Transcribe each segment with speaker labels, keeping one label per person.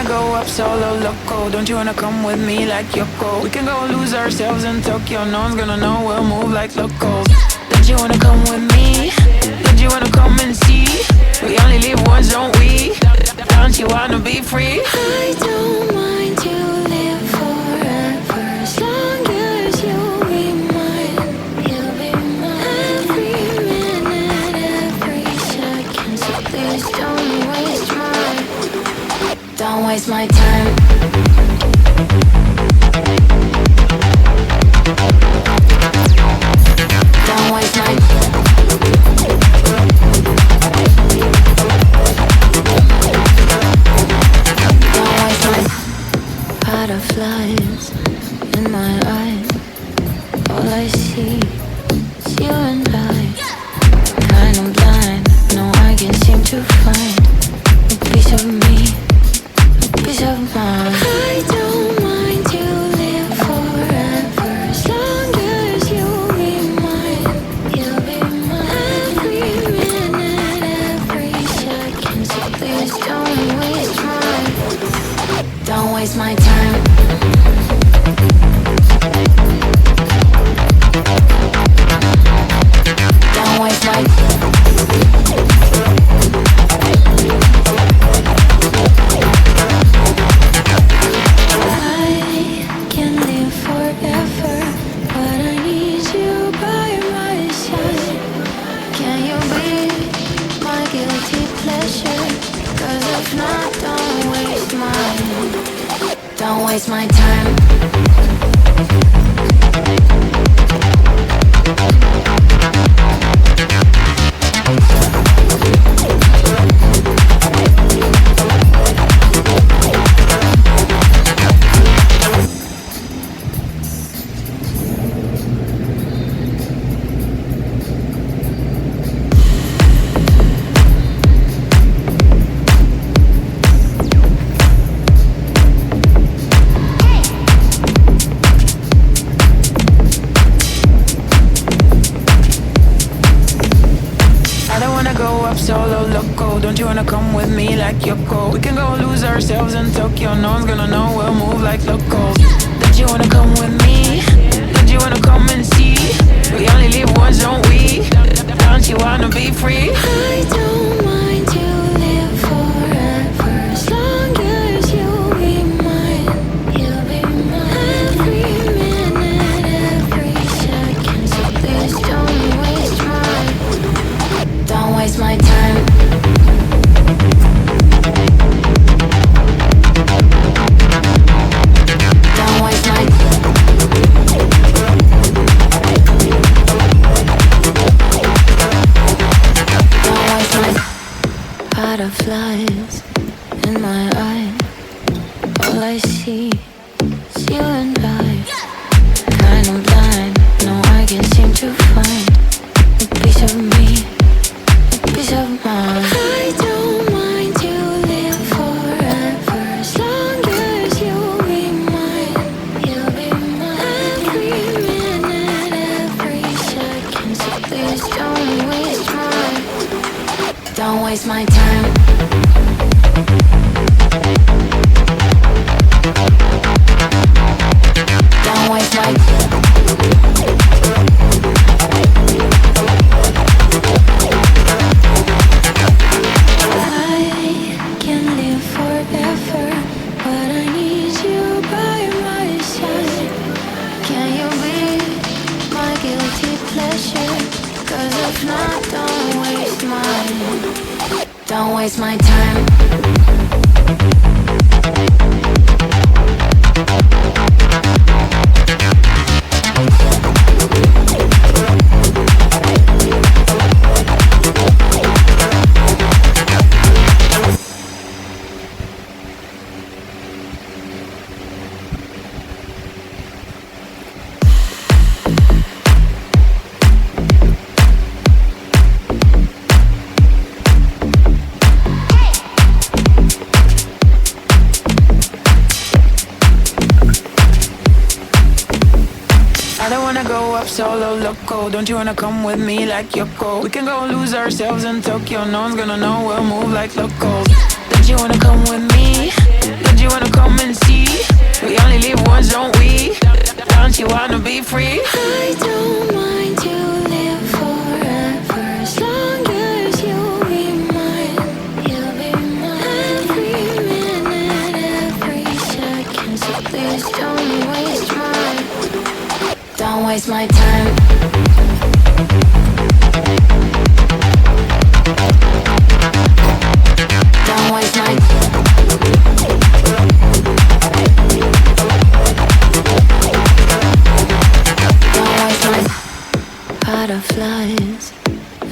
Speaker 1: wanna go up solo loco. Don't you wanna come with me like Yoko? We can go lose ourselves in Tokyo. No one's gonna know we'll move like locals. Don't you wanna come with me? Don't you wanna come and see? We only live once, don't we? Don't you wanna be free?
Speaker 2: I don't mind to live forever as long as you'll be mine. You'll be mine. Every minute, every second. So please don't waste mine. Don't waste my time. Don't waste my butterflies in my eyes. All I see is you and I. Kind of blind, no, I can't seem to find a piece of me, a piece of mine. I don't mind to live forever as long as you'll be mine. You'll be mine. Every minute, every second. So please don't waste mine. Don't waste my time. Don't waste my I can live forever, but I need you by my side. Can you be my guilty pleasure? 'Cause if not, don't waste mine. Don't waste my time.
Speaker 1: Solo loco, don't you wanna come with me like Yoko? We can go lose ourselves in Tokyo. No one's gonna know we'll move like locals. Don't you wanna come with me? Don't you wanna come and see? We only live once, don't we? Don't you wanna be free?
Speaker 2: I don't mind to live forever as long as you'll be mine. You'll be mine. Every minute, every second. So please don't waste mine. Don't waste my time. Don't waste my Don't waste my butterflies in my eyes. All I see is you and I. Kind of blind, no, I can't seem to find a piece of me, piece of mine. I don't mind to live forever as long as you'll be mine. You'll be mine. Every minute, every second. So please don't waste mine. Don't waste my time. Don't waste my Don't waste my time. Solo loco, don't you wanna come with me like Yoko? We can go lose ourselves in Tokyo. No one's gonna know we'll move like locals. Don't you wanna come with me? Don't
Speaker 1: free.
Speaker 2: I don't mind to live forever as long as you'll be mine. You'll be mine. Every minute, every second. So please don't waste my time. Don't waste my butterflies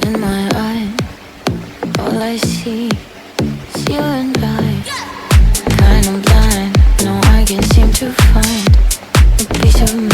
Speaker 2: in my eyes. All I see is you and I. Kind of blind, no, I can't seem to find a piece of me.